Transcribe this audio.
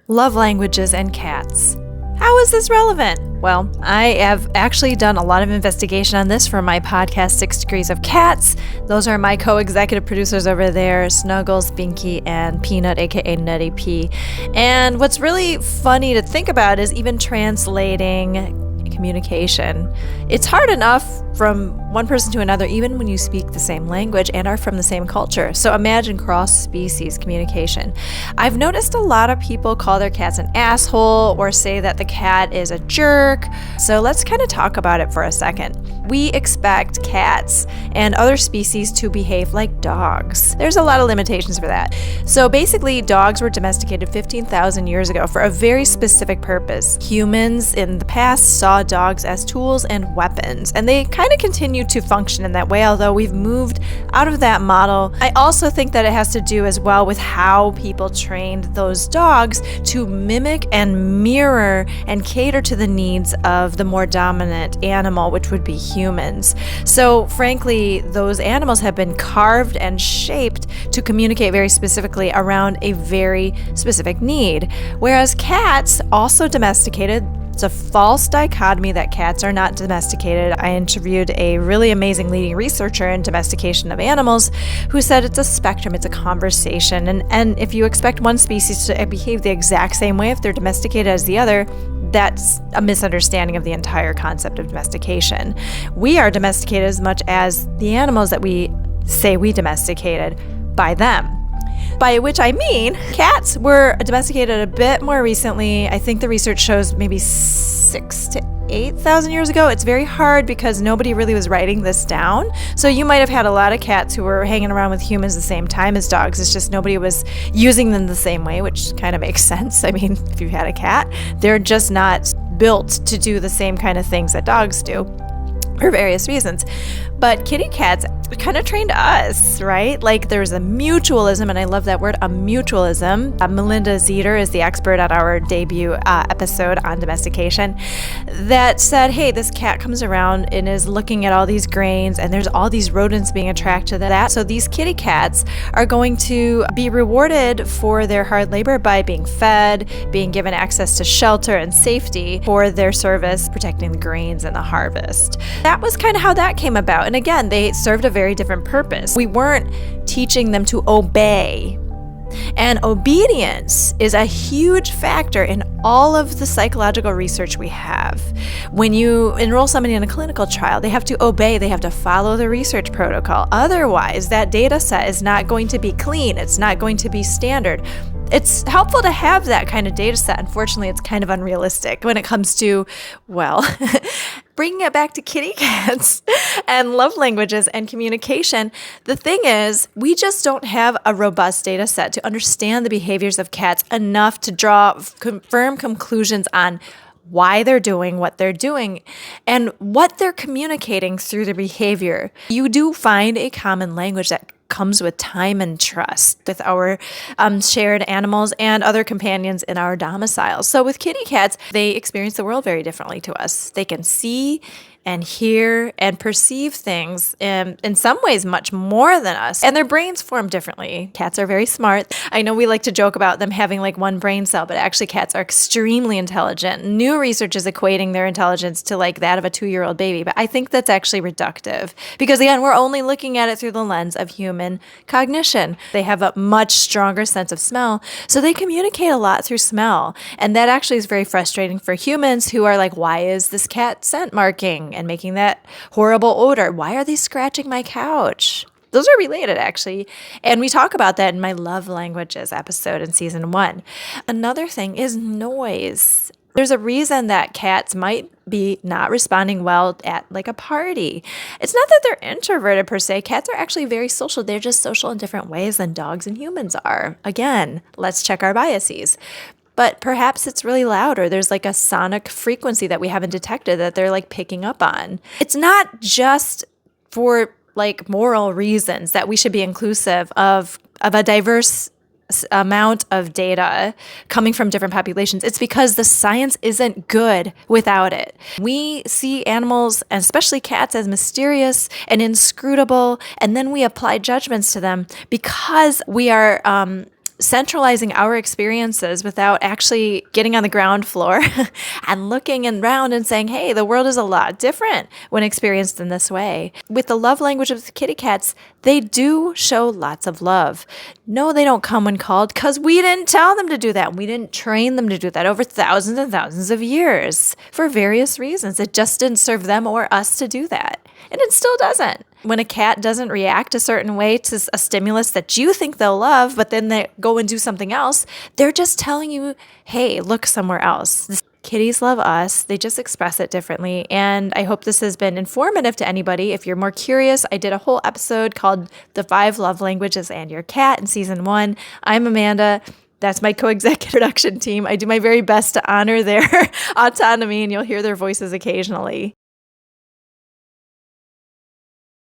Love languages and cats. How is this relevant? Well, I have actually done a lot of investigation on this for my podcast, 6 Degrees of Cats. Those are my co-executive producers over there, Snuggles, Binky, and Peanut, aka Nutty P. And what's really funny to think about is even translating communication. It's hard enough from one person to another, even when you speak the same language and are from the same culture. So imagine cross-species communication. I've noticed a lot of people call their cats an asshole or say that the cat is a jerk. So let's kind of talk about it for a second. We expect cats and other species to behave like dogs. There's a lot of limitations for that. So basically, dogs were domesticated 15,000 years ago for a very specific purpose. Humans in the past saw dogs as tools and weapons, and they kind of continue to function in that way, although we've moved out of that model. I also think that it has to do as well with how people trained those dogs to mimic and mirror and cater to the needs of the more dominant animal, which would be humans. So frankly, those animals have been carved and shaped to communicate very specifically around a very specific need. Whereas cats, also domesticated, it's a false dichotomy that cats are not domesticated. I interviewed a really amazing leading researcher in domestication of animals who said it's a spectrum, it's a conversation. And if you expect one species to behave the exact same way if they're domesticated as the other, that's a misunderstanding of the entire concept of domestication. We are domesticated as much as the animals that we say we domesticated by them. By which I mean, cats were domesticated a bit more recently. I think the research shows maybe 6,000 to 8,000 years ago. It's very hard because nobody really was writing this down. So you might have had a lot of cats who were hanging around with humans the same time as dogs. It's just nobody was using them the same way, which kind of makes sense. I mean, if you've had a cat, they're just not built to do the same kind of things that dogs do for various reasons. But kitty cats kind of trained us, right? Like there's a mutualism, and I love that word, a mutualism. Melinda Zeter is the expert at our debut episode on domestication that said, hey, this cat comes around and is looking at all these grains, and there's all these rodents being attracted to that. So these kitty cats are going to be rewarded for their hard labor by being fed, being given access to shelter and safety for their service protecting the grains and the harvest. That was kind of how that came about. And again, they served a very different purpose. We weren't teaching them to obey. And obedience is a huge factor in all of the psychological research we have. When you enroll somebody in a clinical trial, they have to obey, they have to follow the research protocol. Otherwise, that data set is not going to be clean, it's not going to be standard. It's helpful to have that kind of data set. Unfortunately, it's kind of unrealistic when it comes to, well, bringing it back to kitty cats and love languages and communication. The thing is, we just don't have a robust data set to understand the behaviors of cats enough to draw firm conclusions on why they're doing what they're doing and what they're communicating through their behavior. You do find a common language that comes with time and trust with our shared animals and other companions in our domiciles. So with kitty cats, they experience the world very differently to us. They can see and hear and perceive things in some ways much more than us. And their brains form differently. Cats are very smart. I know we like to joke about them having like one brain cell, but actually cats are extremely intelligent. New research is equating their intelligence to like that of a 2-year-old baby, but I think that's actually reductive because again, we're only looking at it through the lens of human cognition. They have a much stronger sense of smell, so they communicate a lot through smell. And that actually is very frustrating for humans who are like, why is this cat scent marking and making that horrible odor? Why are they scratching my couch? Those are related, actually. And we talk about that in my Love Languages episode in season 1. Another thing is noise. There's a reason that cats might be not responding well at like a party. It's not that they're introverted per se. Cats are actually very social. They're just social in different ways than dogs and humans are. Again, let's check our biases. But perhaps it's really loud, or there's like a sonic frequency that we haven't detected that they're like picking up on. It's not just for like moral reasons that we should be inclusive of a diverse amount of data coming from different populations. It's because the science isn't good without it. We see animals, and especially cats, as mysterious and inscrutable, and then we apply judgments to them because we are centralizing our experiences without actually getting on the ground floor and looking around and saying, hey, the world is a lot different when experienced in this way. With the love language of the kitty cats, they do show lots of love. No, they don't come when called because we didn't tell them to do that. We didn't train them to do that over thousands and thousands of years for various reasons. It just didn't serve them or us to do that. And it still doesn't. When a cat doesn't react a certain way to a stimulus that you think they'll love, but then they go and do something else, they're just telling you, hey, look somewhere else. Kitties love us. They just express it differently. And I hope this has been informative to anybody. If you're more curious, I did a whole episode called The 5 Love Languages and Your Cat in season 1. I'm Amanda. That's my co-executive production team. I do my very best to honor their autonomy, and you'll hear their voices occasionally.